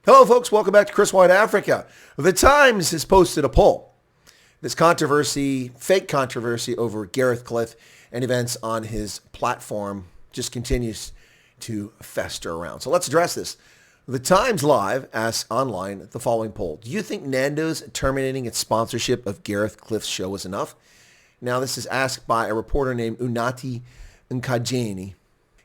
Hello, folks. Welcome back to Chris Wyatt Africa. The Times has posted a poll. This controversy, fake controversy over Gareth Cliff and events on his platform just continues to fester around. So let's address this. The Times Live asks online the following poll. Do you think Nando's terminating its sponsorship of Gareth Cliff's show was enough? Now, this is asked by a reporter named Unati Nkajeni.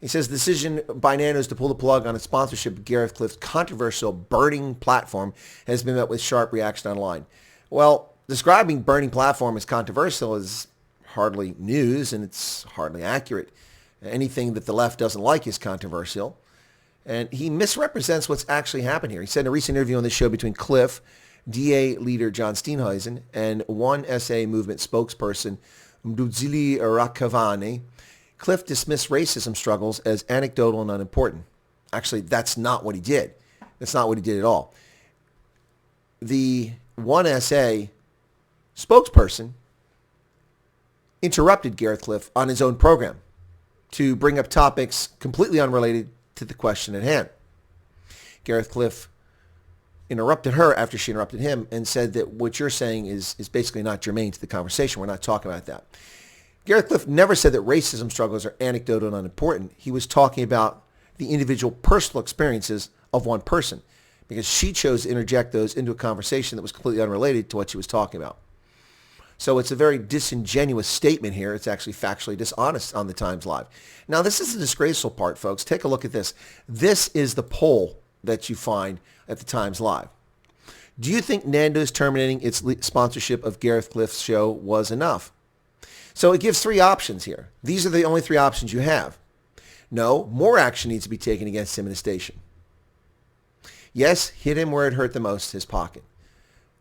He says the decision by Nando's to pull the plug on its sponsorship of Gareth Cliff's controversial burning platform has been met with sharp reaction online. Well, describing burning platform as controversial is hardly news and it's hardly accurate. Anything that the left doesn't like is controversial. And he misrepresents what's actually happened here. He said in a recent interview on the show between Cliff, DA leader John Steenhuisen, and One SA movement spokesperson Mdudzili Rakhivhane, Cliff dismissed racism struggles as anecdotal and unimportant. Actually, that's not what he did. That's not what he did at all. The One SA spokesperson interrupted Gareth Cliff on his own program to bring up topics completely unrelated to the question at hand. Gareth Cliff interrupted her after she interrupted him and said that what you're saying is basically not germane to the conversation. We're not talking about that. Gareth Cliff never said that racism struggles are anecdotal and unimportant. He was talking about the individual personal experiences of one person because she chose to interject those into a conversation that was completely unrelated to what she was talking about. So it's a very disingenuous statement here. It's actually factually dishonest on the Times Live. Now, this is the disgraceful part, folks. Take a look at this. This is the poll that you find at the Times Live. Do you think Nando's terminating its sponsorship of Gareth Cliff's show was enough? So it gives three options here. These are the only three options you have. No, more action needs to be taken against him in the station. Yes, hit him where it hurt the most, his pocket.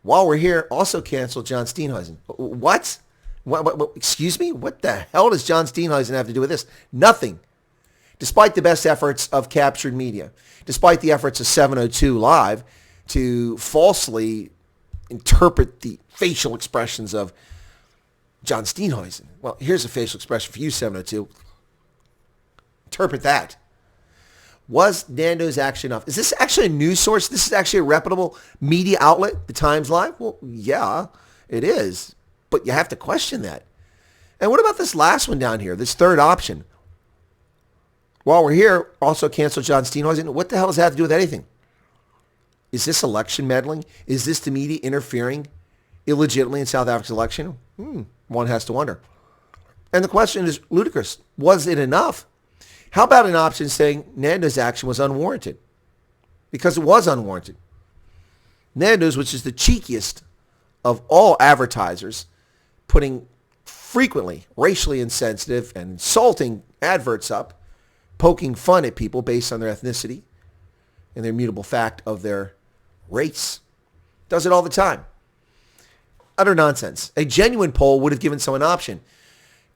While we're here, also cancel John Steenhuisen. What? What? Excuse me? What the hell does John Steenhuisen have to do with this? Nothing. Despite the best efforts of captured media, despite the efforts of 702 Live to falsely interpret the facial expressions of John Steenhuisen. Well, here's a facial expression for you, 702. Interpret that. Was Nando's action enough? Is this actually a news source? This is actually a reputable media outlet, the Times Live? Well, yeah, it is. But you have to question that. And what about this last one down here, this third option? While we're here, also cancel John Steenhuisen. What the hell does that have to do with anything? Is this election meddling? Is this the media interfering illegitimately in South Africa's election? One has to wonder. And the question is ludicrous. Was it enough? How about an option saying Nando's action was unwarranted? Because it was unwarranted. Nando's, which is the cheekiest of all advertisers, putting frequently racially insensitive and insulting adverts up, poking fun at people based on their ethnicity and the immutable fact of their race, does it all the time. Utter nonsense. A genuine poll would have given someone an option.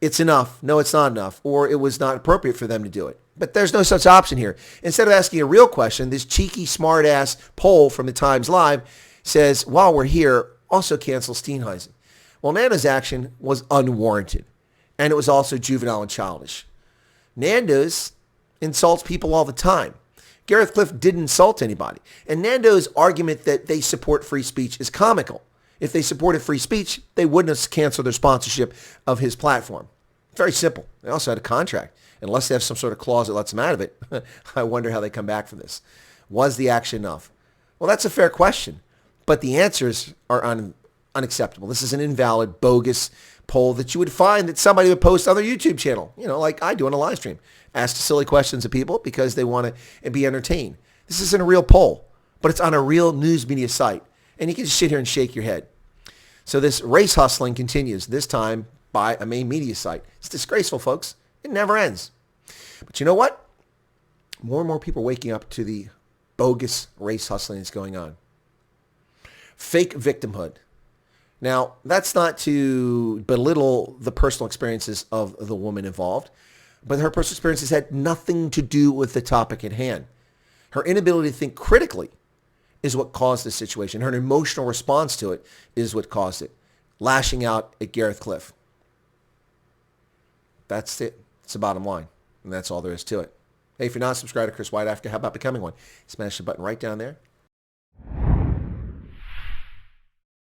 It's enough. No, it's not enough. Or it was not appropriate for them to do it. But there's no such option here. Instead of asking a real question, this cheeky, smart-ass poll from the Times Live says, while we're here, also cancel Steenhuisen. Well, Nando's action was unwarranted. And it was also juvenile and childish. Nando's insults people all the time. Gareth Cliff didn't insult anybody. And Nando's argument that they support free speech is comical. If they supported free speech, they wouldn't have canceled their sponsorship of his platform. Very simple. They also had a contract. Unless they have some sort of clause that lets them out of it, I wonder how they come back from this. Was the action enough? Well, that's a fair question. But the answers are unacceptable. This is an invalid, bogus poll that you would find that somebody would post on their YouTube channel, like I do on a live stream. Ask silly questions of people because they want to be entertained. This isn't a real poll, but it's on a real news media site. And you can just sit here and shake your head. So this race hustling continues, this time by a main media site. It's disgraceful, folks. It never ends. But you know what? More and more people are waking up to the bogus race hustling that's going on. Fake victimhood. Now, that's not to belittle the personal experiences of the woman involved, but her personal experiences had nothing to do with the topic at hand. Her inability to think critically is what caused this situation. Her emotional response to it is what caused it. Lashing out at Gareth Cliff. That's it. It's the bottom line. And that's all there is to it. Hey, if you're not subscribed to Chris Wyatt Africa, how about becoming one? Smash the button right down there.